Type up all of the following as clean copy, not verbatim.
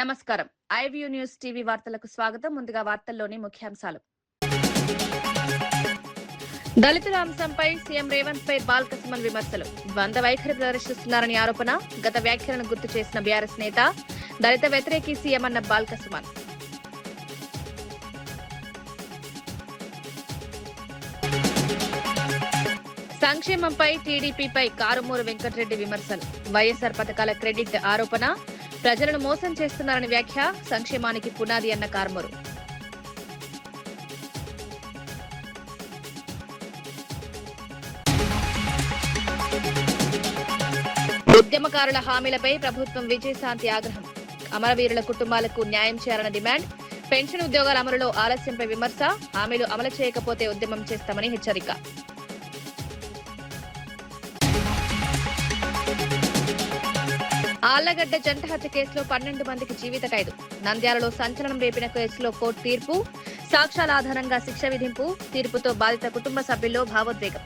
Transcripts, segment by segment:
నమస్కారం. IView news TV వార్తలకు స్వాగతం. ముందుగా వార్తల్లోని ముఖ్యాంశాలు. దళితుల అంశంపై సీఎం రేవంత్ పై బాల్కసుమన్ విమర్శలు. ద్వంద్వ వైఖరి ప్రదర్శిస్తున్నారని ఆరోపణ. గత వ్యాఖ్యలను గుర్తు చేసిన బీఆర్ఎస్ నేత. దళిత వ్యతిరేకి సీఎం అన్న బాల్కసుమన్. సంక్షేమంపై టీడీపీపై కారుమూరు వెంకటరెడ్డి విమర్శలు. వైఎస్ఆర్ పథకాల క్రెడిట్ ఆరోపణ. ప్రజలను మోసం చేస్తున్నారని వ్యాఖ్య. సంక్షేమానికి పునాది అన్న కారుమూరు. ఉద్యమకారుల హామీలపై ప్రభుత్వం విజయశాంతి ఆగ్రహం. అమరవీరుల కుటుంబాలకు న్యాయం చేయాలన్న డిమాండ్. పెన్షన్ ఉద్యోగాల అమలులో ఆలస్యంపై విమర్శ. హామీలు అమలు చేయకపోతే ఉద్యమం చేస్తామని హెచ్చరిక. ఆళ్లగడ్డ జంట హత్య కేసులో 12 మందికి జీవిత ఖైదు. నంద్యాలలో సంచలనం రేపిన కేసులో కోర్టు తీర్పు. సాక్ష్యాల ఆధారంగా శిక్ష విధింపు. తీర్పుతో బాధిత కుటుంబ సభ్యుల్లో భావోద్వేగం.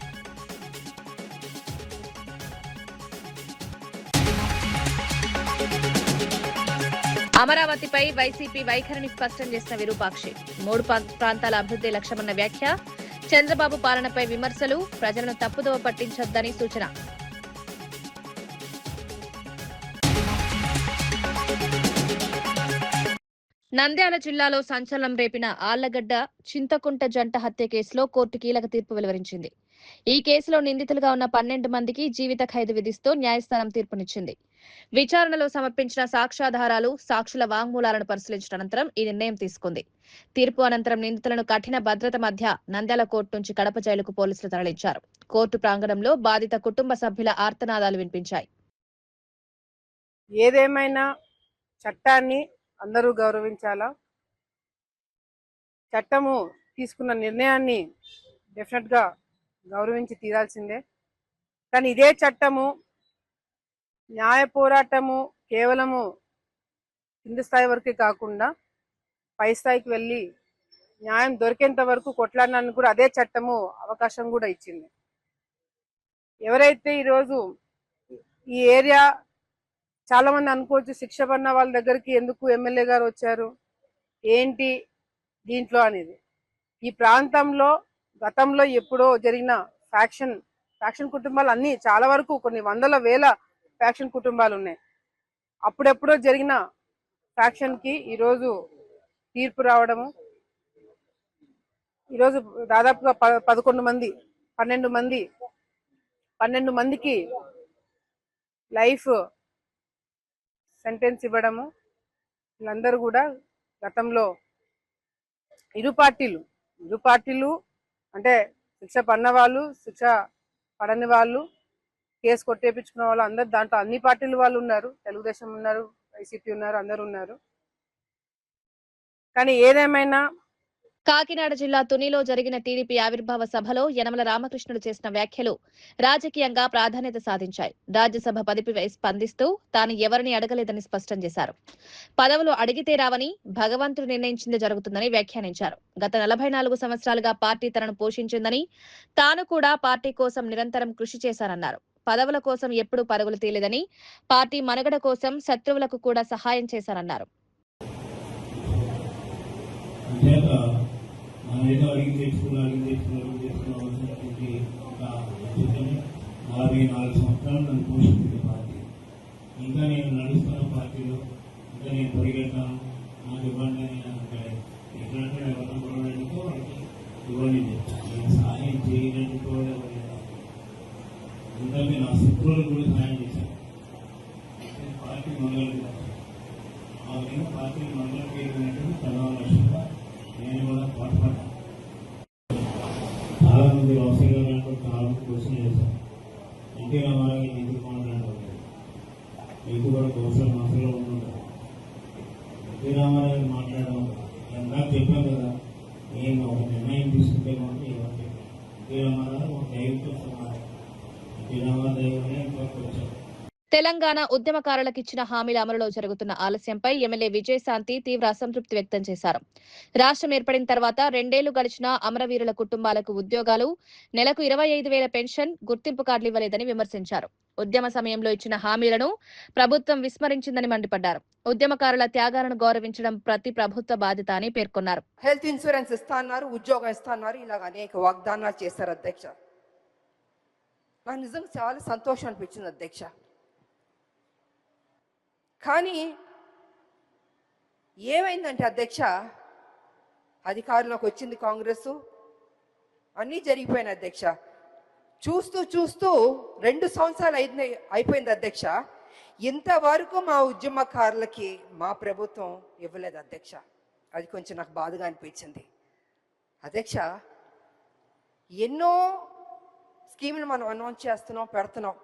అమరావతిపై వైసీపీ వైఖరిని స్పష్టం చేసిన విరూపాక్షి. 3 ప్రాంతాల అభివృద్ధి లక్ష్యమన్న వ్యాఖ్య. చంద్రబాబు పాలనపై విమర్శలు. ప్రజలను తప్పుదోవ పట్టించొద్దని సూచన. నంద్యాల జిల్లాలో సంచలనం రేపిన ఆళ్లగడ్డ చింతకుంట జంట హత్య కేసులో కోర్టు కీలక తీర్పు వెలువరించింది. ఈ కేసులో నిందితులుగా ఉన్న 12 మందికి జీవిత ఖైదు విధిస్తూ న్యాయస్థానం తీర్పునిచ్చింది. విచారణలో సమర్పించిన సాక్ష్యాధారాలు, సాక్షుల వాంగ్మూలాలను పరిశీలించిన అనంతరం ఈ నిర్ణయం తీసుకుంది. తీర్పు అనంతరం నిందితులను కఠిన భద్రత మధ్య నంద్యాల కోర్టు నుంచి కడప జైలుకు పోలీసులు తరలించారు. కోర్టు ప్రాంగణంలో బాధిత కుటుంబ సభ్యుల ఆర్తనాదాలు వినిపించాయి. ఏదేమైనా చట్టాన్ని అందరూ గౌరవించాలా. చట్టము తీసుకున్న నిర్ణయాన్ని డెఫినెట్ గా గౌరవించి తీరాల్సిందే. కానీ ఇదే చట్టము న్యాయ పోరాటము కేవలము కింది స్థాయి వరకే కాకుండా పై స్థాయికి వెళ్ళి న్యాయం దొరికేంత వరకు కొట్లాడడానికి కూడా అదే చట్టము అవకాశం కూడా ఇచ్చింది. ఎవరైతే ఈరోజు ఈ ఏరియా చాలా మంది అనుకోవచ్చు, శిక్ష పడిన వాళ్ళ దగ్గరికి ఎందుకు ఎమ్మెల్యే గారు వచ్చారు ఏంటి దీంట్లో అనేది. ఈ ప్రాంతంలో గతంలో ఎప్పుడో జరిగిన ఫ్యాక్షన్ కుటుంబాలు అన్ని చాలా వరకు కొన్ని వందల వేల ఫ్యాక్షన్ కుటుంబాలు ఉన్నాయి. అప్పుడెప్పుడో జరిగిన ఫ్యాక్షన్ కి ఈరోజు తీర్పు రావడము. ఈరోజు దాదాపుగా 12 మందికి లైఫ్ సెంటెన్స్ ఇవ్వడము. వీళ్ళందరూ కూడా గతంలో ఇరు పార్టీలు అంటే శిక్ష పడిన వాళ్ళు, శిక్ష పడని వాళ్ళు, కేసు కొట్టేపించుకున్న వాళ్ళు అందరు దాంట్లో అన్ని పార్టీల వాళ్ళు ఉన్నారు. తెలుగుదేశం ఉన్నారు, వైసీపీ ఉన్నారు, అందరు ఉన్నారు. కానీ ఏదేమైనా కాకినాడ జిల్లా తునిలో జరిగిన టీడీపీ ఆవిర్భావ సభలో యనమల రామకృష్ణుడు చేసిన వ్యాఖ్యలు రాజకీయంగా ప్రాధాన్యత సాధించాయి. రాజ్యసభ పదవిపై స్పందిస్తూ తాను ఎవరిని అడగలేదని స్పష్టం చేశారు. పదవులు అడిగితే రావని, భగవంతుడు నిర్ణయించింది జరుగుతుందని వ్యాఖ్యానించారు. గత 44 సంవత్సరాలుగా పార్టీ తనను పోషించిందని, తాను కూడా పార్టీ కోసం నిరంతరం కృషి చేశానన్నారు. పదవుల కోసం ఎప్పుడూ పరుగులు తీయలేదని, పార్టీ మనుగడ కోసం శత్రువులకు కూడా సహాయం చేశారన్నారు. మనం ఏదో అడిగి తెచ్చుకున్నాం 44 సంవత్సరాలు నన్ను పోషించింది పార్టీ. ఇంకా నేను నడుస్తున్న పార్టీలో ఇంకా నేను పరిగెడతాను, నాకు ఇవ్వండి అని అంటే ఎట్లంటే ఎవరిని కొనడానికో వాళ్ళకి ఇవ్వండి, నేను సహాయం చేయడానికి అందరికీ నా శత్రువులకు కూడా సహాయం చేశాను. పార్టీ మంగళకి ఆ విధంగా పార్టీ మంగళకి చదవాలక్షంగా నేను కూడా పాటుపడ్డాను. చాలా మంది వ్యవసాయ చాలా మంది క్వశ్చన్ చేశారు, ఎన్టీ రామారావు ఎందుకు మాట్లాడారు, మీకు కూడా కౌశల మనసులో ఉంటుంటారు. ఎన్టీ రామారావు మాట్లాడడం ఎంత చెప్పాను కదా, నేను ఒక నిర్ణయం తీసుకుంటే మాత్రం ఎన్టీ రామారావు ఒక దైవంతో సమానం. ఎన్టీ రామారావు దైవమే ఇంకొక వచ్చారు. తెలంగాణ ఉద్యమకారులకు ఇచ్చిన హామీల అమలులో జరుగుతున్న ఆలస్యంపై ఎమ్మెల్యే విజయశాంతి తీవ్ర అసంతృప్తి వ్యక్తం చేశారు. రాష్ట్రం ఏర్పడిన తర్వాత 2 ఏళ్లు గడిచినా అమరవీరుల కుటుంబాలకు ఉద్యోగాలు, నెలకు 25,000 పెన్షన్, గుర్తింపు కార్డులు ఇవ్వలేదని విమర్శించారు. ఉద్యమ సమయంలో ఇచ్చిన హామీలను ప్రభుత్వం విస్మరించిందని మండిపడ్డారు. ఉద్యమకారుల త్యాగాలను గౌరవించడం ప్రతి ప్రభుత్వ బాధ్యత అని పేర్కొన్నారు. హెల్త్ ఇన్సూరెన్స్ ఇస్తా అన్నారు, ఉద్యోగం ఇస్తా అన్నారు, ఇలాగ అనేక వాగ్దానాలు చేశారు అధ్యక్ష. నాకు నిజంగా చాలా సంతోషం అనిపించింది అధ్యక్ష. కానీ ఏమైందంటే అధ్యక్ష, అధికారంలోకి వచ్చింది కాంగ్రెస్, అన్నీ జరిగిపోయినాయి అధ్యక్ష. చూస్తూ చూస్తూ 2 సంవత్సరాలు అయిపోయింది అధ్యక్ష. ఇంతవరకు మా ఉద్యమకారులకి మా ప్రభుత్వం ఇవ్వలేదు అధ్యక్ష. అది కొంచెం నాకు బాధగా అనిపించింది అధ్యక్ష. ఎన్నో స్కీములు మనం అనౌన్స్ చేస్తున్నాం, పెడుతున్నాం.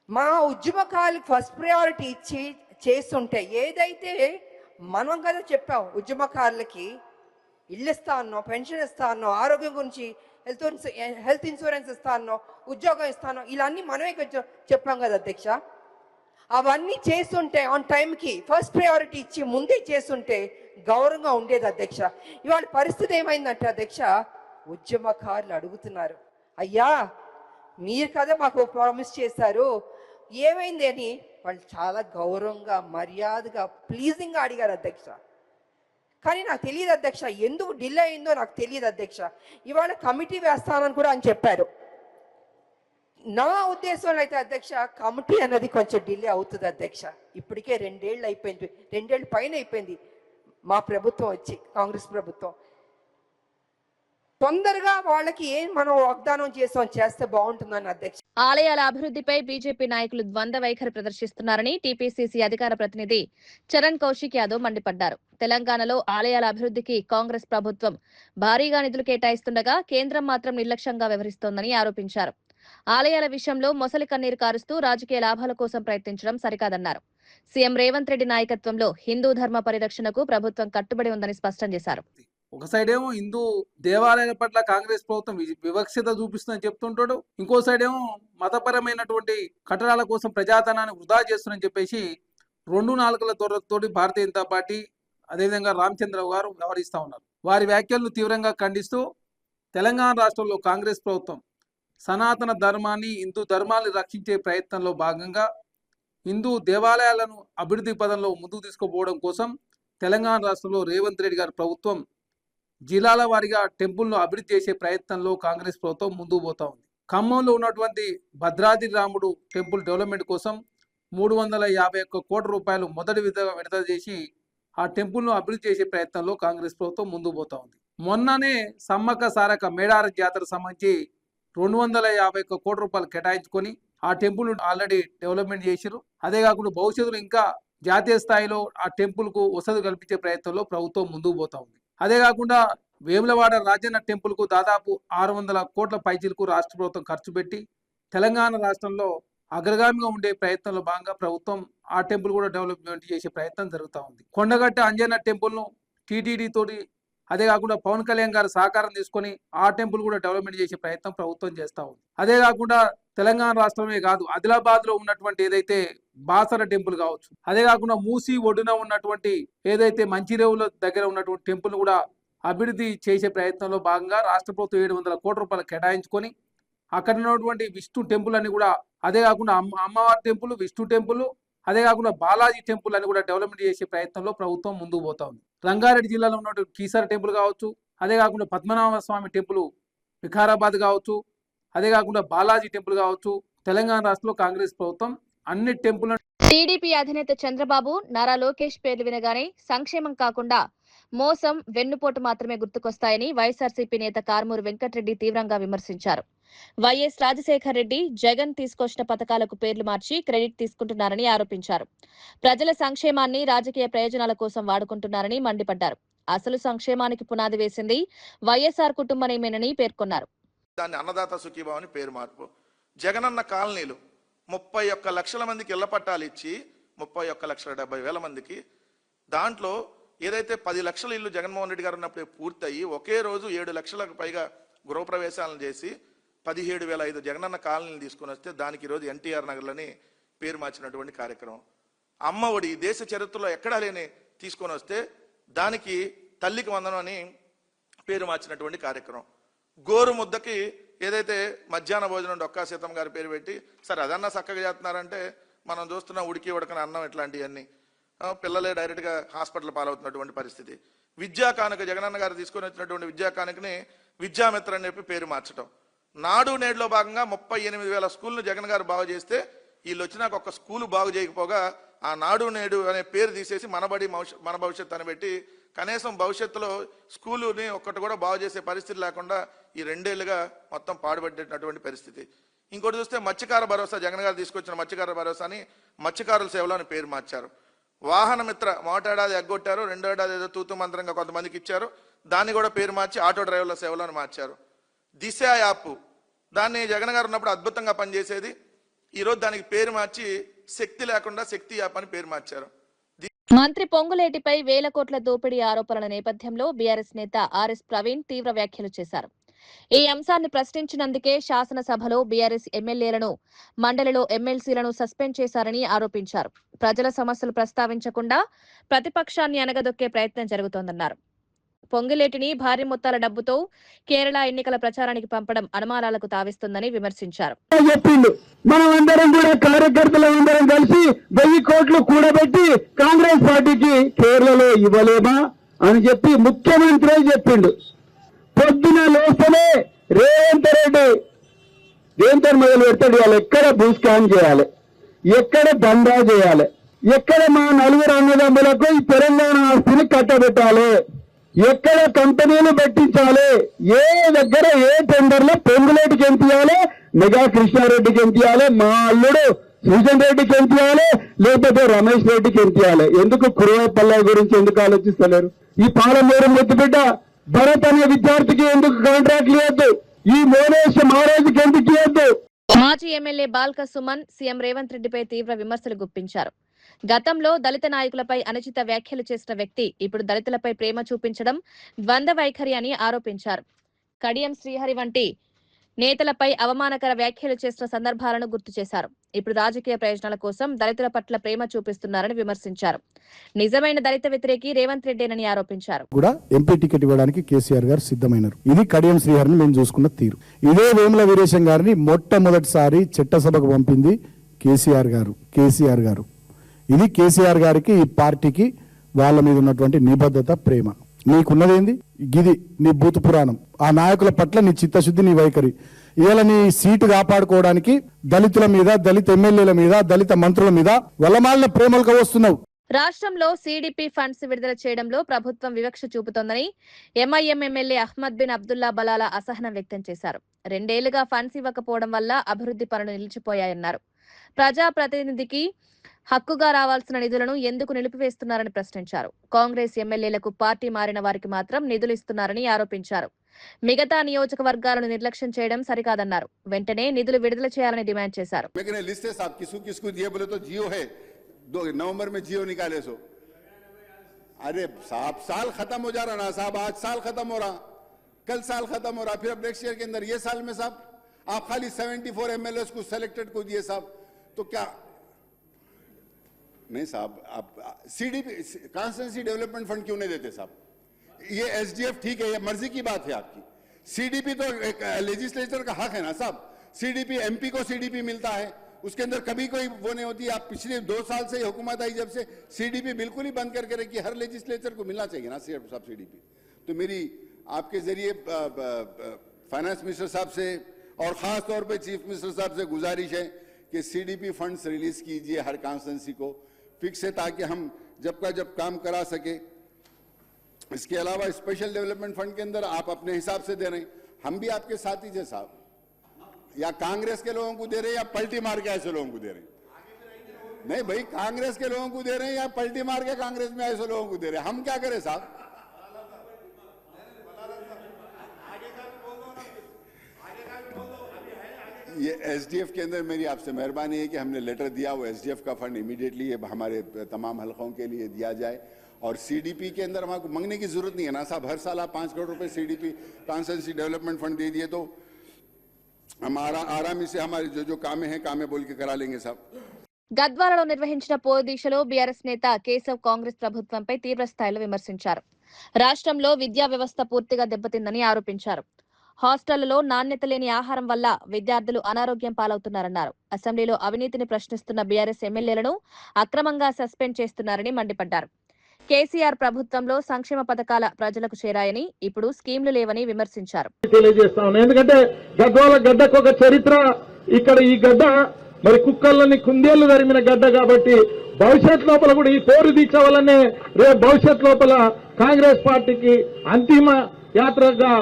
మా ఉద్యమకారులకు ఫస్ట్ ప్రయారిటీ ఇచ్చి చేస్తుంటే, ఏదైతే మనం కదా చెప్పాం ఉద్యమకారులకి ఇల్లు ఇస్తా అన్నాం, పెన్షన్ ఇస్తా అన్నాం, ఆరోగ్యం గురించి హెల్త్ ఇన్సూరెన్స్ ఇస్తా అన్నాం, ఉద్యోగం ఇస్తాను, ఇలా అన్నీ మనమే చెప్పాం కదా అధ్యక్ష. అవన్నీ చేస్తుంటే ఆన్ టైంకి ఫస్ట్ ప్రయారిటీ ఇచ్చి ముందే చేస్తుంటే గౌరవంగా ఉండేది అధ్యక్ష. ఇవాళ పరిస్థితి ఏమైందంటే అధ్యక్ష, ఉద్యమకారులు అడుగుతున్నారు, అయ్యా మీరు కదా మాకు ప్రామిస్ చేశారు, ఏమైంది అని వాళ్ళు చాలా గౌరవంగా, మర్యాదగా, ప్లీజింగ్గా అడిగారు అధ్యక్ష. కానీ నాకు తెలియదు అధ్యక్ష, ఎందుకు డిలే అయిందో నాకు తెలియదు అధ్యక్ష. ఇవాళ కమిటీ వేస్తానని కూడా అని చెప్పారు. నా ఉద్దేశంలో అయితే అధ్యక్ష, కమిటీ అన్నది కొంచెం డిలే అవుతుంది అధ్యక్ష. ఇప్పటికే 2 ఏళ్ళు అయిపోయింది, 2 ఏళ్ళు పైన అయిపోయింది మా ప్రభుత్వం వచ్చి, కాంగ్రెస్ ప్రభుత్వం. తొందరగా వాళ్ళకి ఏం మనం వాగ్దానం చేస్తే బాగుంటుందని అధ్యక్ష. ఆలయాల అభివృద్ధిపై బీజేపీ నాయకులు ద్వంద్వ వైఖరి ప్రదర్శిస్తున్నారని టీపీసీసీ అధికార ప్రతినిధి చరణ్ కౌశిక్ యాదవ్ మండిపడ్డారు. తెలంగాణలో ఆలయాల అభివృద్ధికి కాంగ్రెస్ ప్రభుత్వం భారీగా నిధులు కేటాయిస్తుండగా కేంద్రం మాత్రం నిర్లక్ష్యంగా వ్యవహరిస్తోందని ఆరోపించారు. ఆలయాల విషయంలో మొసలి కన్నీరు కారుస్తూ రాజకీయ లాభాల కోసం ప్రయత్నించడం సరికాదన్నారు. సీఎం రేవంత్ రెడ్డి నాయకత్వంలో హిందూ ధర్మ పరిరక్షణకు ప్రభుత్వం కట్టుబడి ఉందని స్పష్టం చేశారు. ఒక సైడ్ ఏమో హిందూ దేవాలయాల పట్ల కాంగ్రెస్ ప్రభుత్వం వివక్షత చూపిస్తుందని చెప్తుంటాడు, ఇంకో సైడ్ ఏమో మతపరమైనటువంటి కట్టడాల కోసం ప్రజాధనాన్ని వృధా చేస్తుందని చెప్పేసి 2 నాలుకల తోటి భారతీయ జనతా పార్టీ అదేవిధంగా రామచంద్రరావు గారు వ్యవహరిస్తూ ఉన్నారు. వారి వ్యాఖ్యలను తీవ్రంగా ఖండిస్తూ తెలంగాణ రాష్ట్రంలో కాంగ్రెస్ ప్రభుత్వం సనాతన ధర్మాన్ని, హిందూ ధర్మాన్ని రక్షించే ప్రయత్నంలో భాగంగా హిందూ దేవాలయాలను అభివృద్ధి పదంలో ముందుకు తీసుకుపోవడం కోసం తెలంగాణ రాష్ట్రంలో రేవంత్ రెడ్డి గారి ప్రభుత్వం జిల్లాల వారీగా టెంపుల్ను అభివృద్ధి చేసే ప్రయత్నంలో కాంగ్రెస్ ప్రభుత్వం ముందుకు పోతా ఉంది. ఖమ్మంలో ఉన్నటువంటి భద్రాద్రి రాముడు టెంపుల్ డెవలప్మెంట్ కోసం 351 కోట్ల రూపాయలు మొదటి విడుదల చేసి ఆ టెంపుల్ను అభివృద్ధి చేసే ప్రయత్నంలో కాంగ్రెస్ ప్రభుత్వం ముందుకు పోతా ఉంది. మొన్ననే సమ్మక్క సారక్క మేడార జాతర సంబంధించి 251 కోట్ల రూపాయలు కేటాయించుకొని ఆ టెంపుల్ ఆల్రెడీ డెవలప్మెంట్ చేసిరు. అదే కాకుండా భవిష్యత్తులో ఇంకా జాతీయ స్థాయిలో ఆ టెంపుల్కు వసతి కల్పించే ప్రయత్నంలో ప్రభుత్వం ముందుకు పోతా ఉంది. అదే కాకుండా వేములవాడ రాజన్న టెంపుల్కు దాదాపు 600 కోట్ల పైచీలకు రాష్ట్ర ప్రభుత్వం ఖర్చు పెట్టి తెలంగాణ రాష్ట్రంలో అగ్రగామిగా ఉండే ప్రయత్నంలో భాగంగా ప్రభుత్వం ఆ టెంపుల్ కూడా డెవలప్మెంట్ చేసే ప్రయత్నం జరుగుతూ ఉంది. కొండగట్ట అంజన్న టెంపుల్ను టీటీడీ తోటి అదే కాకుండా పవన్ కళ్యాణ్ గారు సహకారం తీసుకొని ఆ టెంపుల్ కూడా డెవలప్మెంట్ చేసే ప్రయత్నం ప్రభుత్వం చేస్తూ ఉంది. అదే కాకుండా తెలంగాణ రాష్ట్రమే కాదు, ఆదిలాబాద్ లో ఉన్నటువంటి ఏదైతే బాసర టెంపుల్ కావచ్చు, అదే కాకుండా మూసి ఒడ్డున ఉన్నటువంటి ఏదైతే మంచిరేవుల దగ్గర ఉన్నటువంటి టెంపుల్ కూడా అభివృద్ధి చేసే ప్రయత్నంలో భాగంగా రాష్ట్ర ప్రభుత్వం 700 కోట్ల రూపాయలు కేటాయించుకొని అక్కడ ఉన్నటువంటి విష్ణు టెంపుల్ అని కూడా, అదే కాకుండా అమ్మవారి టెంపుల్, విష్ణు టెంపుల్, అదే కాకుండా బాలాజీ టెంపుల్ అని కూడా డెవలప్మెంట్ చేసే ప్రయత్నంలో ప్రభుత్వం ముందుకు పోతా ఉంది. రంగారెడ్డి జిల్లాలో ఉన్నటువంటి కీసర టెంపుల్ కావచ్చు, అదే కాకుండా పద్మనాభ స్వామి టెంపుల్ వికారాబాద్ కావచ్చు, అదే కాకుండా బాలాజీ టెంపుల్ కావచ్చు, తెలంగాణ రాష్ట్రంలో కాంగ్రెస్ ప్రభుత్వం అన్ని టెంపుల్. టీడీపీ అధినేత చంద్రబాబు, నారా లోకేష్ పేర్లు వినగానే సంక్షేమం కాకుండా మోసం, వెన్నుపోటు మాత్రమే గుర్తుకొస్తాయని వైఎస్ఆర్సీపీ నేత కారుమూరి వెంకటరెడ్డి తీవ్రంగా విమర్శించారు. వైఎస్ రాజశేఖర్ రెడ్డి, జగన్ తీసుకొచ్చిన పథకాలకు పేర్లు మార్చి క్రెడిట్ తీసుకుంటున్నారని ఆరోపించారు. ప్రజల సంక్షేమాన్ని రాజకీయ ప్రయోజనాల కోసం వాడుకుంటున్నారని మండిపడ్డారు. అసలు సంక్షేమానికి పునాది వేసింది వైఎస్ఆర్ కుటుంబమేనని పేర్కొన్నారు. దాన్ని అన్నదాత సుఖీభావం అని పేరు మార్పు. జగనన్న కాలనీలు 31 లక్షల మందికి ఇళ్ల పట్టాలు ఇచ్చి 31,70,000 మందికి, దాంట్లో ఏదైతే 10 లక్షల ఇల్లు జగన్మోహన్ రెడ్డి గారు ఉన్నప్పుడు పూర్తయి ఒకే రోజు 7 లక్షలకు పైగా గృహప్రవేశాలను చేసి 17,500 జగనన్న కాలనీలు తీసుకుని వస్తే దానికి ఈరోజు ఎన్టీఆర్ నగర్లని పేరు మార్చినటువంటి కార్యక్రమం. అమ్మ ఒడి దేశ చరిత్రలో ఎక్కడా లేని తీసుకొని వస్తే దానికి తల్లికి వందనం అని పేరు మార్చినటువంటి కార్యక్రమం. గోరు ముద్దకి ఏదైతే మధ్యాహ్న భోజనం డొక్కా సీతమ్మ గారి పేరు పెట్టి సరే అదన్నా చక్కగా చేస్తున్నారంటే మనం చూస్తున్న ఉడికి ఉడకని అన్నం ఇట్లాంటివన్నీ పిల్లలే డైరెక్ట్గా హాస్పిటల్ పాలవుతున్నటువంటి పరిస్థితి. విద్యా కానుక జగనన్న గారు తీసుకొని వచ్చినటువంటి విద్యా కానుకని విద్యామిత్ర అని చెప్పి పేరు మార్చడం. నాడు నేడులో భాగంగా 38,000 స్కూల్ను జగన్ గారు బాగు చేస్తే వీళ్ళు వచ్చినాక ఒక్క స్కూలు బాగు చేయకపోగా ఆ నాడు నేడు అనే పేరు తీసేసి మనబడి మన భవిష్యత్తు అని పెట్టి కనీసం భవిష్యత్తులో స్కూలుని ఒక్కటి కూడా బాగు చేసే పరిస్థితి లేకుండా ఈ 2 ఏళ్లుగా మొత్తం పాడుపడేటటువంటి పరిస్థితి. ఇంకోటి చూస్తే మత్స్యకార భరోసా జగన్ గారు తీసుకొచ్చిన మత్స్యకార భరోసాని మత్స్యకారుల సేవలో అని పేరు మార్చారు. వాహన మిత్ర మొదటేడాది ఎగ్గొట్టారు, 2వ ఏడాది ఏదో తూతు మంత్రంగా కొంతమందికి ఇచ్చారు, దాన్ని కూడా పేరు మార్చి ఆటో డ్రైవర్ల సేవలో అని మార్చారు. దిశ యాప్ దాన్ని జగన్ గారు ఉన్నప్పుడు అద్భుతంగా పనిచేసేది, ఈరోజు దానికి పేరు మార్చి శక్తి లేకుండా శక్తి యాప్ అని పేరు మార్చారు. మంత్రి పొంగులేటిపై వేల కోట్ల దోపిడీ ఆరోపణల నేపథ్యంలో బీఆర్ఎస్ నేత ఆర్ఎస్ ప్రవీణ్ తీవ్ర వ్యాఖ్యలు చేశారు. ఈ అంశాన్ని ప్రశ్నించినందుకే శాసనసభలో బీఆర్ఎస్ ఎమ్మెల్యేలను, మండలిలో ఎమ్మెల్సీలను సస్పెండ్ చేశారని ఆరోపించారు. ప్రజల సమస్యలు ప్రస్తావించకుండా ప్రతిపక్షాన్ని అణగదొక్కే ప్రయత్నం జరుగుతోందన్నారు. పొంగులేటిని భారీ మొత్తాల డబ్బుతో కేరళ ఎన్నికల ప్రచారానికి పంపడం అనుమానాలకు తావిస్తుందని విమర్శించారు. చెప్పిండు మనం అందరం కూడా కార్యకర్తలందరం కలిసి 1000 కోట్లు కూడబెట్టి కాంగ్రెస్ పార్టీకి కేరళలో ఇవ్వలేమా అని చెప్పి ముఖ్యమంత్రి చెప్పిండు. పొద్దున లేస్తేనే రేవంత్ రెడ్డి దేంతో మొదలు పెడతాడు, వాళ్ళు ఎక్కడ భూస్కాన్ చేయాలి, ఎక్కడ దందా చేయాలి, ఎక్కడ మా 4 అన్నదమ్ములకు ఈ తెలంగాణ ఆస్తిని కట్టబెట్టాలి, ఎక్కడ కంపెనీలు పెట్టించాలి, ఏ దగ్గర ఏ టెండర్లో పొంగులేటికి ఎంపియాలి, మెగా కృష్ణారెడ్డికి ఎంపియాలి, మా అల్లుడు సూజన్ రెడ్డికి ఎంపియాలి, లేకపోతే రమేష్ రెడ్డికి ఎంపియాలి. ఎందుకు కురువపల్లి గురించి ఎందుకు ఆలోచిస్తలేరు? ఈ పాలమూరు ముద్దుబిడ్డ భరత్ అనే విద్యార్థికి ఎందుకు కాంట్రాక్ట్ ఇవ్వద్దు? ఈ మోనేష్ మహారాజుకి ఎందుకు ఇవ్వద్దు? మాజీ ఎమ్మెల్యే బాల్క సుమన్ సీఎం రేవంత్ రెడ్డిపై తీవ్ర విమర్శలు గుప్పించారు. గతంలో దళిత నాయకులపై అనుచిత వ్యాఖ్యలు చేసిన వ్యక్తి ఇప్పుడు దళితులపై ప్రేమ చూపించడం ద్వంద్వ వైఖరి అని ఆరోపించారు. కడియం శ్రీహరి వంటి నేతలపై అవమానకర వ్యాఖ్యలు చేసిన సందర్భాలను గుర్తు చేశారు. ఇప్పుడు రాజకీయ ప్రయోజనాల కోసం దళితుల పట్ల ప్రేమ చూపిస్తున్నారని విమర్శించారు. నిజమైన దళిత వ్యతిరేకి రేవంత్ రెడ్డేనని ఆరోపించారు. కూడా ఎంపీ టికెట్ ఇవ్వడానికి కేసీఆర్ గారు సిద్ధమైనారు. ఇది కడియం శ్రీహరిని మేము చూసుకున్న తీరు. ఇదే వేముల వీరేశం గారిని మొట్టమొదటిసారి చట్టసభకు పంపింది కేసీఆర్ గారు. ఇది కేసీఆర్ గారికి, ఈ పార్టీకి వాళ్ళ మీద ఉన్నటువంటి నిబద్ధత, ప్రేమ. నీకున్నదేంది గిది నీ భూత పురాణం, ఆ నాయకుల పట్ల నీ చిత్తశుద్ధి, నీ వైఖరి. ఇవాళ నీ సీటు కాపాడుకోవడానికి దళితుల మీద, దళిత ఎమ్మెల్యేల మీద, దళిత మంత్రుల మీద వల్లమాలిన ప్రేమలుగా వస్తున్నావు. రాష్ట్రంలో సీడీపీ ఫండ్స్ విడుదల చేయడంలో ప్రభుత్వం వివక్ష చూపుతోందని ఎంఐఎం ఎమ్మెల్యే అహ్మద్ బిన్ అబ్దుల్లా బలాలా అసహనం వ్యక్తం చేశారు. 2 ఏళ్లుగా ఫండ్స్ ఇవ్వకపోవడం వల్ల అభివృద్ధి పనులు నిలిచిపోయాయన్నారు. ప్రజాప్రతినిధికి హక్కుగా రావాల్సిన నిధులను ఎందుకు నిలిపివేస్తున్నారని ప్రశ్నించారు. కాంగ్రెస్ ఎమ్మెల్యేలకు పార్టీ మారిన వారికి మాత్రం నిధులు ఇస్తున్నారని ఆరోపించారు. మిగతా నియోజకవర్గాలను నిర్లక్ష్యం చేయడం సరికాదన్నారు. వెంటనే నిధులు విడుదల చేయాలని డిమాండ్ చేశారు. नवंबर में जियो निकाले सो, अरे साल खत्म हो जा रहा ना साहब, आज साल खत्म हो रहा, कल साल खत्म हो रहा, फिर अब नेक्स्ट ईयर के अंदर ये साल में साहब आप खाली 74 एमएलएस को सेलेक्टेड को दिए साहब, तो क्या नहीं साहब? आप सीडीपी कॉन्स्टिट्यूएंसी डेवलपमेंट फंड क्यों नहीं देते साहब? ये एसडीएफ ठीक है, ये मर्जी की बात है आपकी. सीडीपी तो एक लेजिस्लेचर का हक है ना साहब. सीडीपी एमपी को सीडीपी मिलता है, उसके अंदर कभी कोई वो नहीं होती. आप पिछले 2 साल से हुकूमत आई जब से सीडीपी बिल्कुल ही बंद करके रखी. हर लेजिस्लेचर को मिलना चाहिए ना साहब सीडीपी. तो मेरी आपके जरिए फाइनेंस मिनिस्टर साहब से और खास तौर पे चीफ मिनिस्टर साहब से गुजारिश है कि सीडीपी फंड्स रिलीज कीजिए हर कॉन्स्टिट्यूंसी को फिक्स है, ताकि हम जब का जब काम करा सके. इसके अलावा स्पेशल डेवलपमेंट फंड के अंदर आप अपने हिसाब से दे रहे हैं, हम भी आपके साथी थे साहब. या कांग्रेस के लोगों को दे रहे हैं या पलटी मार के ऐसे लोगों को दे रहे हैं? नहीं भाई, कांग्रेस के लोगों को दे रहे हैं या पलटी मार के कांग्रेस में ऐसे लोगों को दे रहे हैं? हम क्या करें साहब? ये एसडीएफ के अंदर मेरी आपसे मेहरबानी है कि हमने लेटर दिया, वो एसडीएफ का फंड इमीडिएटली हमारे तमाम हलकों के लिए दिया जाए. और सीडीपी के अंदर हमको मांगने की जरूरत नहीं है ना साहब. हर साल आप 5 करोड़ रुपए सीडीपी कॉन्स्टिट्यूएंसी डेवलपमेंट फंड दे दिए तो हम आरामी से हमारे जो काम है बोल के करा लेंगे साहब. గద్వాలలో నిర్వహించిన పోరు దీక్షలో బీఆర్ఎస్ నేత కేశవ్ కాంగ్రెస్ ప్రభుత్వంపై తీవ్ర స్థాయిలో విమర్శించారు. రాష్ట్రంలో విద్యా వ్యవస్థ పూర్తిగా దెబ్బతిందని ఆరోపించారు. హాస్టళ్లలో నాణ్యత లేని ఆహారం వల్ల విద్యార్థులు అనారోగ్యం పాలవుతున్నారన్నారు. అసెంబ్లీలో అవినీతిని ప్రశ్నిస్తున్న బీఆర్ఎస్ ఎమ్మెల్యేలను అక్రమంగా సస్పెండ్ చేస్తున్నారని మండిపడ్డారు. కేసీఆర్ ప్రభుత్వంలో సంక్షేమ పథకాల ప్రజలకు చేరాయని, ఇప్పుడు స్కీమ్లు లేవని విమర్శించారు. ఎందుకంటే గద్వాల గడ్డకు ఒక చరిత్ర, ఇక్కడ ఈ గడ్డ మరి కుక్కలని కుందేళ్లు తరిమిన గడ్డ కాబట్టి భవిష్యత్ లోపల కూడా ఈ పోరు దీక్ష వల్లనే రేపు భవిష్యత్ లోపల కాంగ్రెస్ పార్టీకి అంతిమ యాత్రగా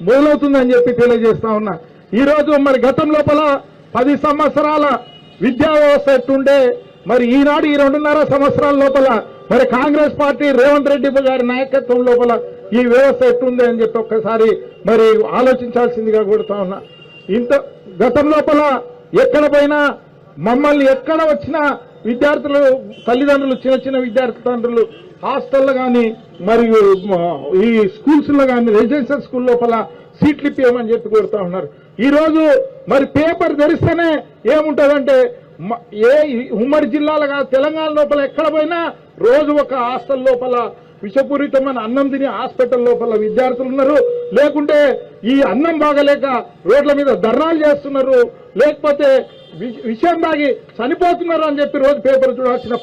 మొదలవుతుందని చెప్పి తెలియజేస్తా ఉన్నా. ఈ రోజు మరి గతం లోపల 10 సంవత్సరాల విద్యా వ్యవస్థ ఎట్టుండే, మరి ఈనాడు ఈ 2.5 సంవత్సరాల లోపల మరి కాంగ్రెస్ పార్టీ రేవంత్ రెడ్డి గారి నాయకత్వం లోపల ఈ వ్యవస్థ ఎట్టుంది అని చెప్పి ఒక్కసారి మరి ఆలోచించాల్సిందిగా కోరుతా ఉన్నా. ఇంత గతం లోపల ఎక్కడ పోయినా మమ్మల్ని ఎక్కడ వచ్చినా విద్యార్థులు తల్లిదండ్రులు చిన్న విద్యార్థులు హాస్టల్లో కానీ మరియు ఈ స్కూల్స్ లో కానీ రెసిడెన్షియల్ స్కూల్ లోపల సీట్లు ఇప్పియమని చెప్పి కోరుతా ఉన్నారు. ఈ రోజు మరి పేపర్ తెరిస్తేనే ఏముంటదంటే ఏ ఉమ్మడి జిల్లాలో కాదు తెలంగాణ లోపల ఎక్కడ పోయినా రోజు ఒక హాస్టల్ లోపల విషపూరితమైన అన్నం తిని హాస్పిటల్ లోపల విద్యార్థులు ఉన్నారు, లేకుంటే ఈ అన్నం బాగలేక రోడ్ల మీద ధర్నాలు చేస్తున్నారు, లేకపోతే విషయం తాగి చనిపోతున్నారు అని చెప్పి రోజు పేపర్ చూడాల్సిన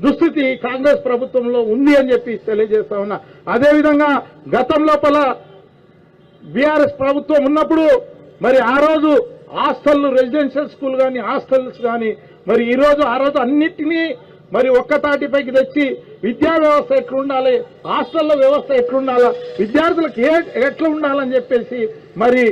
దుస్థితి కాంగ్రెస్ ప్రభుత్వంలో ఉంది అని చెప్పి తెలియజేస్తా ఉన్నా. అదేవిధంగా గతం లోపల బీఆర్ఎస్ ప్రభుత్వం ఉన్నప్పుడు మరి ఆ రోజు హాస్టల్ రెసిడెన్షియల్ స్కూల్ కానీ హాస్టల్స్ కానీ మరి ఈ రోజు ఆ రోజు అన్నిటినీ మరి ఒక్క తాటిపైకి తెచ్చి విద్యా వ్యవస్థ ఎట్లుండాలి, హాస్టల్ల వ్యవస్థ ఎట్లుండాలా, విద్యార్థులకు ఎట్లా ఉండాలని చెప్పేసి మరి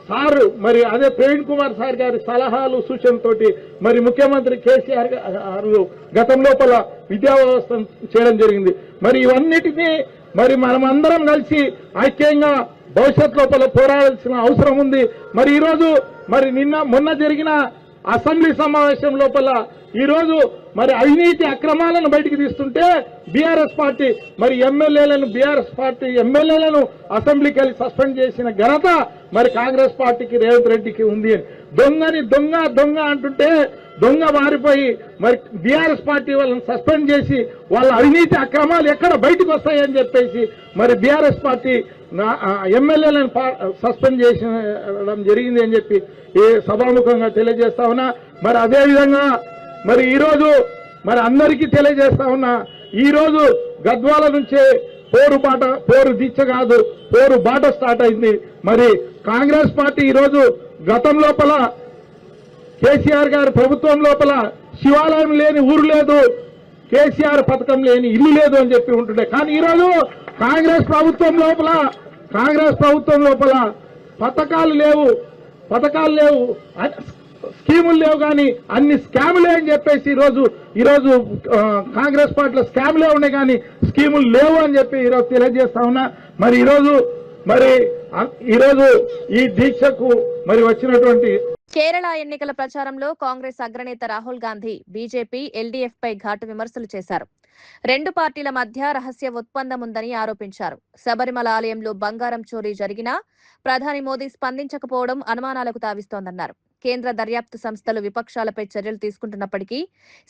సారు మరి అదే ప్రవీణ్ కుమార్ సార్ గారి సలహాలు సూచనతోటి మరి ముఖ్యమంత్రి కేసీఆర్ గారు గతం లోపల విద్యా వ్యవస్థను చేయడం జరిగింది. మరి ఇవన్నిటినీ మరి మనమందరం కలిసి ఐక్యంగా భవిష్యత్ లోపల పోరాడాల్సిన అవసరం ఉంది. మరి ఈరోజు మరి మొన్న జరిగిన అసెంబ్లీ సమావేశం లోపల ఈరోజు మరి అవినీతి అక్రమాలను బయటికి తీస్తుంటే బీఆర్ఎస్ పార్టీ మరి బీఆర్ఎస్ పార్టీ ఎమ్మెల్యేలను అసెంబ్లీకి వెళ్ళి సస్పెండ్ చేసిన ఘనత మరి కాంగ్రెస్ పార్టీకి రేవంత్ రెడ్డికి ఉంది. దొంగని దొంగ అంటుంటే దొంగ మారిపోయి మరి బీఆర్ఎస్ పార్టీ వాళ్ళని సస్పెండ్ చేసి వాళ్ళ అవినీతి అక్రమాలు ఎక్కడ బయటకు వస్తాయని చెప్పేసి మరి బీఆర్ఎస్ పార్టీ ఎమ్మెల్యేలను సస్పెండ్ చేయడం జరిగింది అని చెప్పి సభాముఖంగా తెలియజేస్తా ఉన్నా. మరి అదేవిధంగా మరి ఈరోజు మరి అందరికీ తెలియజేస్తా ఉన్నా, ఈరోజు గద్వాల నుంచే పోరు దీక్ష కాదు పోరు బాట స్టార్ట్ అయింది. మరి కాంగ్రెస్ పార్టీ ఈరోజు గతం లోపల కేసీఆర్ గారి ప్రభుత్వం లోపల శివాలయం లేని ఊరు లేదు, కేసీఆర్ పథకం లేని ఇల్లు లేదు అని చెప్పి ఉంటుండే. కానీ ఈరోజు కాంగ్రెస్ ప్రభుత్వం లోపల పథకాలు లేవు, స్కీములు లేవు, కానీ అన్ని స్కాములే అని చెప్పేసి ఈరోజు కాంగ్రెస్ పార్టీలో స్కాములే ఉన్నాయి కానీ స్కీములు లేవు అని చెప్పి ఈరోజు తెలియజేస్తా ఉన్నా. మరి ఈరోజు ఈ దీక్షకు మరి వచ్చినటువంటి కేరళ ఎన్నికల ప్రచారంలో కాంగ్రెస్ అగ్రనేత రాహుల్ గాంధీ బీజేపీ ఎల్డీఎఫ్ పై ఘాటు విమర్శలు చేశారు. 2 పార్టీల మధ్య రహస్య ఒప్పందం ఉందని ఆరోపించారు. శబరిమల ఆలయంలో బంగారం చోరీ జరిగినా ప్రధాని మోదీ స్పందించకపోవడం అనుమానాలకు తావిస్తోందన్నారు. కేంద్ర దర్యాప్తు సంస్థలు విపక్షాలపై చర్యలు తీసుకుంటున్నప్పటికీ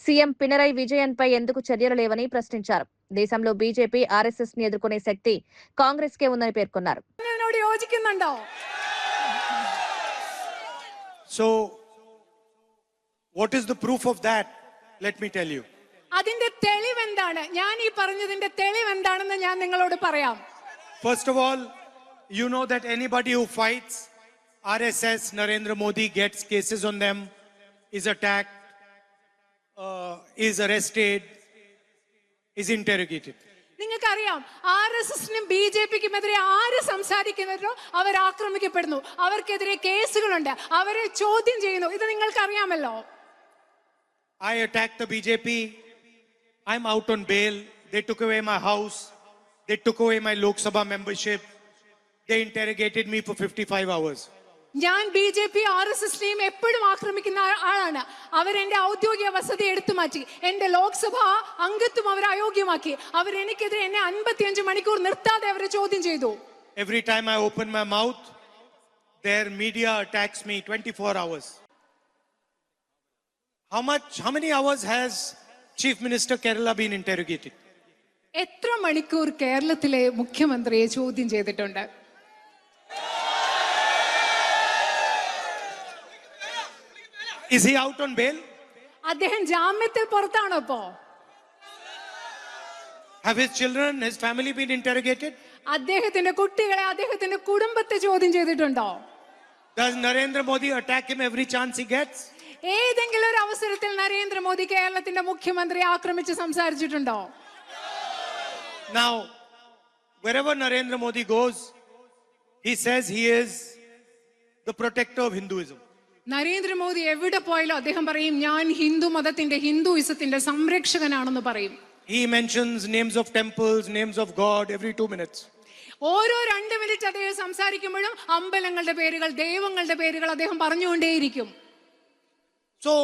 సీఎం పినరై విజయన్ పై ఎందుకు చర్యలు లేవని ప్రశ్నించారు. దేశంలో బీజేపీ ఆర్ఎస్ఎస్ ని ఎదుర్కొనే శక్తి కాంగ్రెస్ కే ఉందని పేర్కొన్నారు. So, what is the proof of that? Let me tell you. അതിന്റെ തെളിവെന്താണ്? ഞാൻ ഈ പറഞ്ഞതിന്റെ തെളിവെന്താണെന്ന് ഞാൻ നിങ്ങളോട് പറയാം. First of all, you know that anybody who fights RSS, Narendra Modi gets cases on them, is attacked, is arrested, is interrogated. നിങ്ങൾക്കറിയാം, RSSനും BJPക്കും എതിരെ ആര് സംസാരിക്കുന്നവരോ അവർ ആക്രമിക്കപ്പെടുന്നു, അവർക്കെതിരെ കേസുകളുണ്ട്, അവരെ ചോദ്യം ചെയ്യുന്നു. ഇത് നിങ്ങൾക്കറിയാമല്ലോ. I attacked the BJP. I'm out on bail. They took away my house. They took away my Lok Sabha membership. They interrogated me for 55 hours. ഞാൻ BJP RSSനെയും എപ്പോഴും ആക്രമിക്കുന്ന ആളാണ്. അവരെന്റെ ഔദ്യോഗിക വസതി എടുത്തു മാറ്റി, എന്റെ ലോക്സഭ അംഗത്വം അവർ അയോഗ്യമാക്കി, അവരെനിക്കെതിരെ എന്നെ 55 മണിക്കൂർ നിർത്താതെ അവരെ ചോദ്യം ചെയ്തു. Every time I open my mouth, their media attacks me 24 hours. how many hours has Chief Minister Kerala been interrogated? എത്ര മണിക്കൂർ കേരളത്തിലെ മുഖ്യമന്ത്രിയെ ചോദ്യം ചെയ്തിട്ടുണ്ട്? Is he out on bail? അദ്ദേഹം ജാമ്യത്തിൽ പുറത്താണോ ഇപ്പോ? Have his children, his family been interrogated? അദ്ദേഹത്തിന്റെ കുട്ടികളെ, അദ്ദേഹത്തിന്റെ കുടുംബത്തെ ചോദ്യം ചെയ്തിട്ടുണ്ടോ? Does Narendra Modi attack him every chance he gets? ഏതെങ്കിലും ഒരു അവസരത്തിൽ നരേന്ദ്രമോദി കേരളത്തിന്റെ മുഖ്യമന്ത്രിയെ ആക്രമിച്ച് സംസാരിച്ചിട്ടുണ്ടോ? Now, wherever Narendra Modi goes, he says he is the protector of Hinduism. Narendra Modi എവിടെ പോയാലും അദ്ദേഹം പറയും ഞാൻ ഹിന്ദു മതത്തിന്റെ, ഹിന്ദുയിസത്തിന്റെ സംരക്ഷകനാണെന്ന് പറയും. He mentions names of temples, names of God every 2 minutes. ഓരോ 2 മിനിറ്റ് അദ്ദേഹം സംസാരിക്കുമ്പോഴും അമ്പലങ്ങളുടെ പേരുകൾ, ദൈവങ്ങളുടെ പേരുകൾ അദ്ദേഹം പറഞ്ഞുകൊണ്ടേയിരിക്കും. So,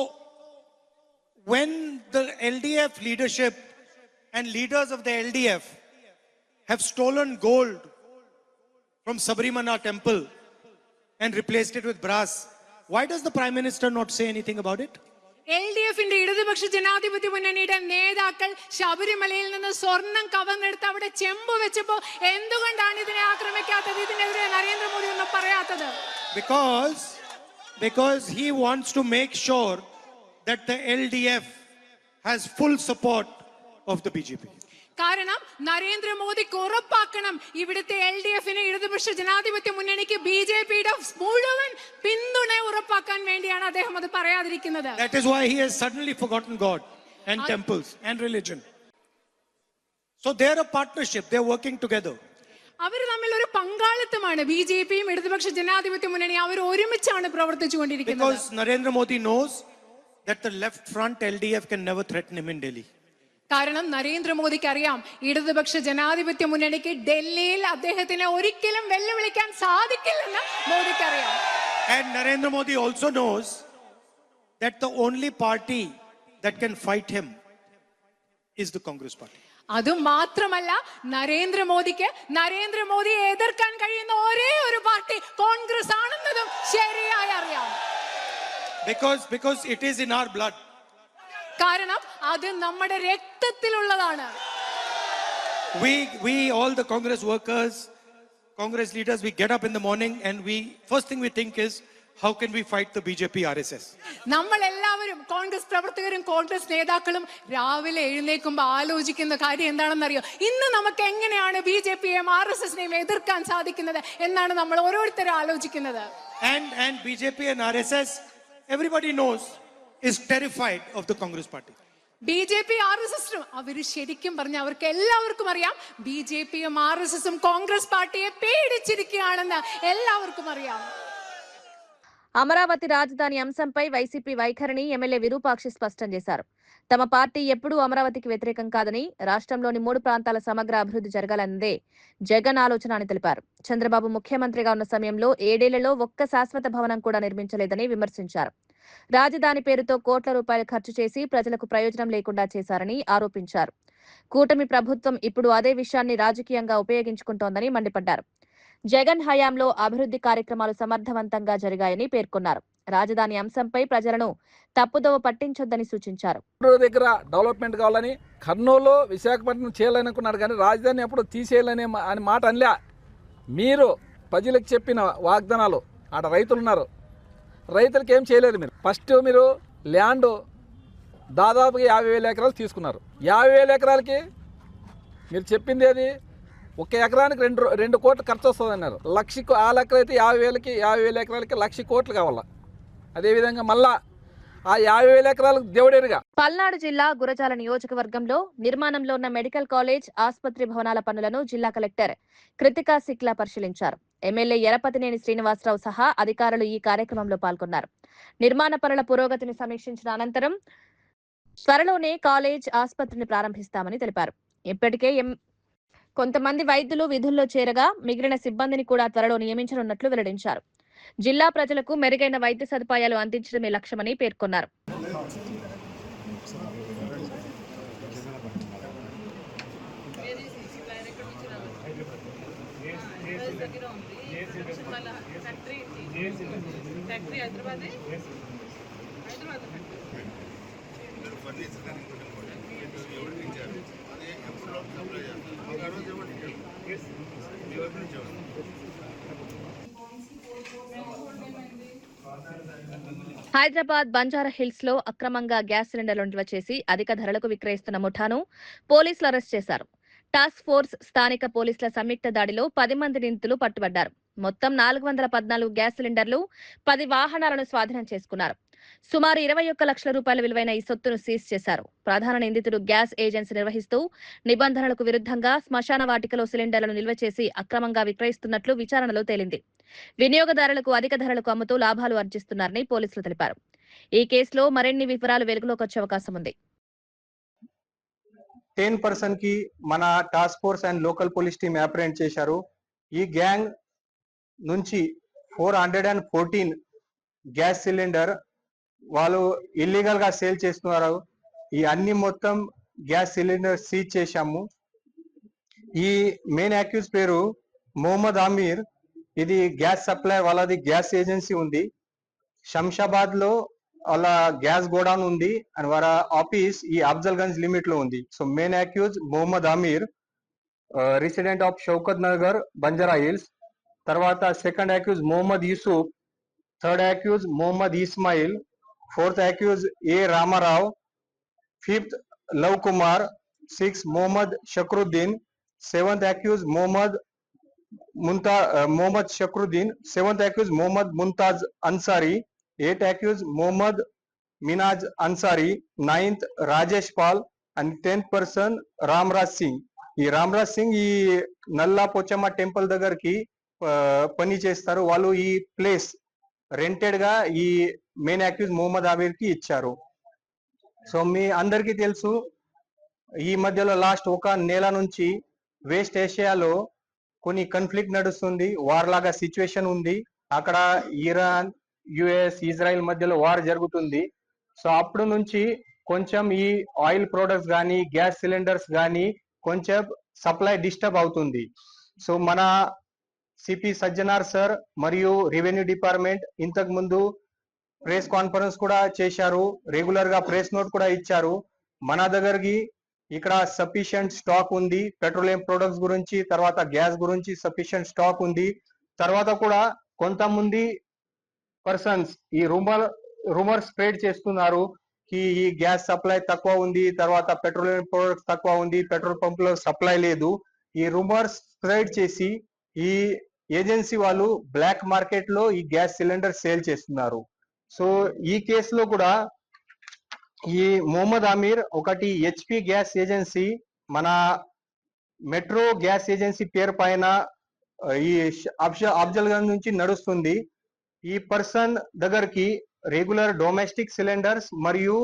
when the LDF leadership and leaders of the LDF have stolen gold from Sabarimala temple and replaced it with brass, why does the Prime Minister not say anything about it? LDFന്റെ ഇടതുപക്ഷ ജനാധിപത്യ മുന്നണിയുടെ നേതാക്കൾ ശബരിമലയിൽ നിന്ന് സ്വർണം കവർന്നെടുത്ത് അവിടെ ചെമ്പ് വെച്ചപ്പോ എന്തുകൊണ്ടാണ് ഇതിനെ ആക്രമിക്കാത്തത്? ഇതിനെതിരെ നരേന്ദ്രമോദി ഒന്നും പറയാത്തത്? Because he wants to make sure that the LDF has full support of the BJP. കാരണം നരേന്ദ്രമോദിക്ക് ഉറപ്പാക്കണം ഇവിടുത്തെ LDFന്, ഇടതുപക്ഷ ജനാധിപത്യ മുന്നണിക്ക് BJPയുടെ മുഴുവൻ പിന്തുണ ഉറപ്പാക്കാൻ വേണ്ടിയാണ് അദ്ദേഹം അത് പറയാതിരിക്കുന്നത്. That is why he has suddenly forgotten God and temples and religion. So they are a partnership, they are working together. അവർ തമ്മിൽ ഒരു പങ്കാളിത്തമാണ്. BJPയും ഇടതുപക്ഷ ജനാധിപത്യ മുന്നണി അവർ ഒരുമിച്ചാണ് പ്രവർത്തിച്ചുകൊണ്ടിരിക്കുന്നത്. Because Narendra Modi knows that the left front LDF can never threaten him in Delhi. കാരണം നരേന്ദ്രമോദിക്ക് അറിയാം ഇടതുപക്ഷ ജനാധിപത്യ മുന്നണിക്ക് ഡൽഹിയിൽ അദ്ദേഹത്തിനെ ഒരിക്കലും വെല്ലുവിളിക്കാൻ സാധിക്കില്ലെന്ന് മോദിക്ക് അറിയാം. And Narendra Modi also knows that the only party that can fight him is the Congress party. അതുമാത്രമല്ല നരേന്ദ്രമോദിയെ എതിർക്കാൻ കഴിയുന്ന ഒരേ ഒരു പാർട്ടി കോൺഗ്രസ് ആണെന്നതും ശരിയായി അറിയാം. Because it is in our blood. കാരണം അത് നമ്മുടെ രക്തത്തിലുള്ളതാണ്. We all the Congress workers, Congress leaders, we get up in the morning and first thing we think is how can we fight the BJP RSS? നമ്മൾ എല്ലാവരും കോൺഗ്രസ് പ്രവർത്തകരും കോൺഗ്രസ് നേതാക്കളും രാവിലെ എഴുന്നേൽക്കുമ്പോൾ ആലോചിക്കുന്ന കാര്യം എന്താണെന്നറിയോ? ഇന്ന് നമുക്ക് എങ്ങനെയാണ് BJPയെയും RSSനെയും എതിർക്കാൻ സാധിക്കുന്നത് എന്നാണ് നമ്മൾ ഓരോരുത്തരും ആലോചിക്കുന്നത്. And BJP and RSS, everybody knows, is terrified of the Congress party. BJP RSSനും അവര് ശരിക്കും പറഞ്ഞ അവർക്ക് എല്ലാവർക്കും അറിയാം BJPയും RSSും കോൺഗ്രസ് പാർട്ടിയെ പേടിച്ചിരിക്കുകയാണെന്ന് എല്ലാവർക്കും അറിയാം. అమరావతి రాజధాని అంశంపై వైసీపీ వైఖరిని ఎమ్మెల్యే విరూపాక్షి స్పష్టం చేశారు. తమ పార్టీ ఎప్పుడూ అమరావతికి వ్యతిరేకం కాదని, రాష్ట్రంలోని 3 ప్రాంతాల సమగ్ర అభివృద్ధి జరగాలన్నదే జగన్ ఆలోచన అని తెలిపారు. చంద్రబాబు ముఖ్యమంత్రిగా ఉన్న సమయంలో 7 ఏళ్లలో ఒక్క శాశ్వత భవనం కూడా నిర్మించలేదని విమర్శించారు. రాజధాని పేరుతో కోట్ల రూపాయలు ఖర్చు చేసి ప్రజలకు ప్రయోజనం లేకుండా చేశారని ఆరోపించారు. కూటమి ప్రభుత్వం ఇప్పుడు అదే విషయాన్ని రాజకీయంగా ఉపయోగించుకుంటోందని మండిపడ్డారు. జగన్ హయాంలో అభివృద్ధి కార్యక్రమాలు సమర్థవంతంగా జరిగాయని పేర్కొన్నారు. రాజధాని అంశంపై ప్రజలను తప్పుదోవ పట్టించొద్దని సూచించారు. దగ్గర డెవలప్మెంట్ కావాలని కర్నూలు, విశాఖపట్నం చేయాలనుకున్నారు కానీ రాజధాని ఎప్పుడు తీసేయాలనే అని మాట అనలే. మీరు ప్రజలకు చెప్పిన వాగ్దానాలు, ఆడ రైతులు ఉన్నారు, రైతులకు ఏం చేయలేదు. ఫస్ట్ మీరు ల్యాండ్ దాదాపుగా 50,000 ఎకరాలు తీసుకున్నారు. 50,000 ఎకరాలకి మీరు చెప్పింది ఏది? 1 ఎకరానికి 2 కోట్లు ఖర్చు వస్తుంది అన్నారు. ఆ లెక్కలు అయితే 50,000 ఎకరాలకి 1,00,000 కోట్లు కావాలా. అదేవిధంగా మళ్ళా ఆ 50,000 ఎకరాలకు దేవుడేరుగా. పల్నాడు జిల్లా గురజాల నియోజకవర్గంలో నిర్మాణంలో ఉన్న మెడికల్ కాలేజ్, ఆసుపత్రి భవనాల పనులను జిల్లా కలెక్టర్ కృతికా సిక్లా పరిశీలించారు. ఎమ్మెల్యే ఎరపతినేని శ్రీనివాసరావు సహా అధికారులు ఈ కార్యక్రమంలో పాల్గొన్నారు. నిర్మాణ పనుల పురోగతిని సమీక్షించిన అనంతరం త్వరలోనే కాలేజ్, ఆసుపత్రిని ప్రారంభిస్తామని తెలిపారు. ఇప్పటికే కొంతమంది వైద్యులు విధుల్లో చేరగా మిగిలిన సిబ్బందిని కూడా త్వరలో నియమించనున్నట్లు వెల్లడించారు. జిల్లా ప్రజలకు మెరుగైన వైద్య సదుపాయాలు అందించడమే లక్ష్యమని పేర్కొన్నారు. హైదరాబాద్ బంజారా హిల్స్ లో అక్రమంగా గ్యాస్ సిలిండర్లు నిల్వ చేసి అధిక ధరలకు విక్రయిస్తున్న ముఠాను పోలీసులు అరెస్ట్ చేశారు. టాస్క్ ఫోర్స్ స్థానిక పోలీసుల సంయుక్త దాడిలో 10 మంది నిందితులు పట్టుబడ్డారు. మొత్తం 414 గ్యాస్ సిలిండర్లు 10 వాహనాలను స్వాధీనం చేసుకున్నారు. సుమారు 21 లక్షల రూపాయల విలువైన ఈ సొత్తును సీజ్ చేశారు. ప్రధాన నిందితుడు గ్యాస్ ఏజెన్సీ నిర్వహిస్తూ నిబంధనలకు విరుద్ధంగా శ్మశాన వాటికలో సిలిండర్లను నిల్వ చేసి అక్రమంగా విక్రయిస్తున్నట్లు విచారణలో తేలింది. వినియోగదారులకు అధిక ధరలకు అమ్ముతూ లాభాలు ఆర్జిస్తున్నారని పోలీసులు తెలిపారు. ఈ కేసులో మరిన్ని వివరాలు వెలుగులోకి వచ్చే అవకాశం ఉంది. 10% కి మన task force and local police team apprehend చేశారు. ఈ గ్యాంగ్ నుంచి 414 గ్యాస్ సిలిండర్ వాళ్ళు ఇల్లీగల్ గా సేల్ చేస్తున్నారు. ఈ అన్ని మొత్తం గ్యాస్ సిలిండర్ సీజ్ చేశాము. ఈ మెయిన్ అక్యూజ్ పేరు మొహమ్మద్ అమీర్. ఇది గ్యాస్ సప్లై వాళ్ళది గ్యాస్ ఏజెన్సీ ఉంది. శంషాబాద్ లో వాళ్ళ గ్యాస్ గోడౌన్ ఉంది అండ్ వాళ్ళ ఆఫీస్ ఈ అఫ్జల్గంజ్ లిమిట్ లో ఉంది. So main accused Mohammed Amir, resident of Shaukat Nagar, Banjara Hills. తర్వాత second accused Mohammed Yusuf, third accused Mohammed Ismail, fourth accused A Ramarao, fifth Love Kumar, sixth Mohammed Shakruddin, seventh accused Mohammed Shakruddin, seventh accused Mohammed Mumtaz Ansari, eighth accused Mohammed Minaj Ansari, ninth Rajesh Paul and 10th person Ramraj Singh. ఈ రామ్రాజ్ సింగ్ ఈ నల్లా పోచమ్మ టెంపుల్ దగ్గరికి పని చేస్తారు. వాళ్ళు ఈ ప్లేస్ రెంటెడ్ గా ఈ మెయిన్ అక్యూజ్ మొహమ్మద్ అమీర్ కి ఇచ్చారు. సో మీ అందరికీ తెలుసు, ఈ మధ్యలో లాస్ట్ 1 నెల నుంచి వెస్ట్ ఏషియాలో కొన్ని కాన్ఫ్లిక్ట్ నడుస్తుంది, వార్ లాగా సిచ్యువేషన్ ఉంది. అక్కడ ఇరాన్, యుఎస్, ఇజ్రాయెల్ మధ్యలో వార్ జరుగుతుంది. సో అప్పుడు నుంచి కొంచెం ఈ ఆయిల్ ప్రొడక్ట్స్ కానీ గ్యాస్ సిలిండర్స్ కానీ కొంచెం సప్లై డిస్టర్బ్ అవుతుంది. సో మన సిపి సజ్జనార్ సార్ మరియు రెవెన్యూ డిపార్ట్మెంట్ ఇంతకు ముందు ప్రెస్ కాన్ఫరెన్స్ కూడా చేశారు, రెగ్యులర్ గా ప్రెస్ నోట్ కూడా ఇచ్చారు. మన దగ్గరికి ఇక్కడ సఫిషియంట్ స్టాక్ ఉంది, పెట్రోలియం ప్రొడక్ట్స్ గురించి, తర్వాత గ్యాస్ గురించి సఫిషియంట్ స్టాక్ ఉంది. తర్వాత కూడా కొంతమంది పర్సన్స్ ఈ రూమర్ స్ప్రెడ్ చేస్తున్నారు కి ఈ గ్యాస్ సప్లై తక్కువ ఉంది, తర్వాత పెట్రోలియం ప్రొడక్ట్స్ తక్కువ ఉంది, పెట్రోల్ పంప్ లో సప్లై లేదు. ఈ రూమర్ స్ప్రెడ్ చేసి ఈ ఏజెన్సీ వాళ్ళు బ్లాక్ మార్కెట్ లో ఈ గ్యాస్ సిలిండర్ సేల్ చేస్తున్నారు. సో ఈ కేసులో కూడా ఈ మొహమ్మద్ అమీర్ ఒకటి హెచ్పి గ్యాస్ ఏజెన్సీ, మన మెట్రో గ్యాస్ ఏజెన్సీ పేరు పైన ఈ అఫ్జల్గంజ్ నుంచి నడుస్తుంది. ఈ పర్సన్ దగ్గరికి రెగ్యులర్ డొమెస్టిక్ సిలిండర్స్ మరియు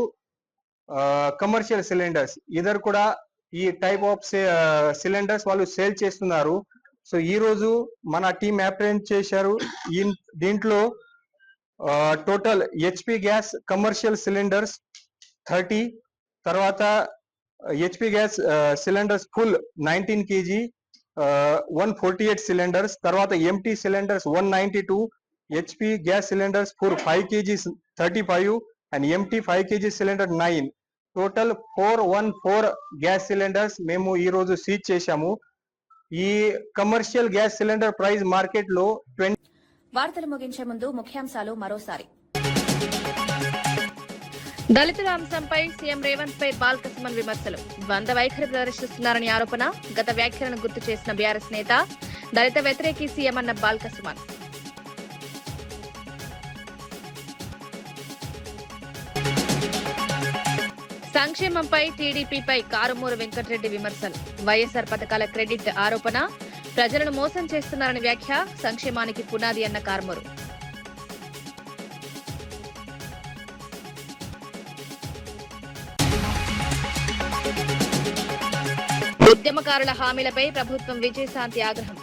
కమర్షియల్ సిలిండర్స్ ఇద్దరు కూడా ఈ టైప్ ఆఫ్ సిలిండర్స్ వాళ్ళు సేల్ చేస్తున్నారు. సో ఈ రోజు మన టీం అప్రెండ్ చేశారు. దీంట్లో total HP gas commercial cylinders 30, తర్వాత HP gas cylinders full 19 kg 148 cylinders, తర్వాత empty cylinders 192, HP gas cylinders full 5 kg 35 and empty 5 kg cylinder 9. Total 414 gas cylinders మేము ఈ రోజు సీజ్ చేశాము. ఈ commercial gas cylinder price market లో 20. వార్తలు ముగించే ముందు ముఖ్యాంశాలు మరోసారి. దళితుల అంశంపై సీఎం రేవంత్ పై బాల్కసుమన్ విమర్శలు. ద్వంద్వ వైఖరి ప్రదర్శిస్తున్నారని ఆరోపణ. గత వ్యాఖ్యలను గుర్తు చేసిన బీఆర్ఎస్ నేత. దళిత వ్యతిరేకి సీఎం అన్న బాల్కసుమన్. సంక్షేమంపై టీడీపీపై కారుమూరు వెంకటరెడ్డి విమర్శలు. వైఎస్ఆర్ పథకాల క్రెడిట్ ఆరోపణ. ప్రజలను మోసం చేస్తున్నారని వ్యాఖ్య. సంక్షేమానికి పునాది అన్న కారుమూరు. ఉద్యమకారుల హామీలపై ప్రభుత్వం విజయశాంతి ఆగ్రహం.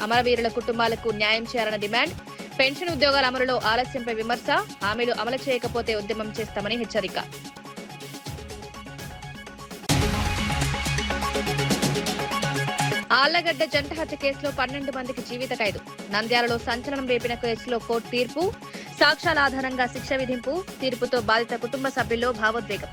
అమరవీరుల కుటుంబాలకు న్యాయం చేయాలన్న డిమాండ్. పెన్షన్ ఉద్యోగాల అమలులో ఆలస్యంపై విమర్శ. హామీలు అమలు చేయకపోతే ఉద్యమం చేస్తామని హెచ్చరిక. ఆళ్లగడ్డ జంట హత్య కేసులో 12 మందికి జీవిత ఖైదు. నంద్యాలలో సంచలనం రేపిన కేసులో కోర్టు తీర్పు. సాక్ష్యాల ఆధారంగా శిక్ష విధింపు. తీర్పుతో బాధిత కుటుంబ సభ్యుల్లో భావోద్వేగం.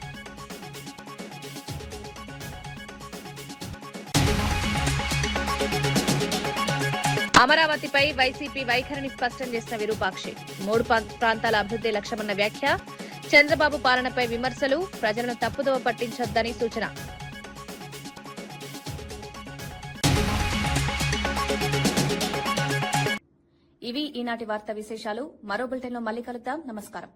అమరావతిపై వైసీపీ వైఖరిని స్పష్టం చేసిన విరూపాక్షి. 3 ప్రాంతాల అభివృద్ధి లక్ష్యమన్న వ్యాఖ్య. చంద్రబాబు పాలనపై విమర్శలు. ప్రజలను తప్పుదోవ పట్టించొద్దని సూచన. ఇవి ఈనాటి వార్తా విశేషాలు. మరో బులెటిన్లో మళ్ళీ కలుద్దాం. నమస్కారం.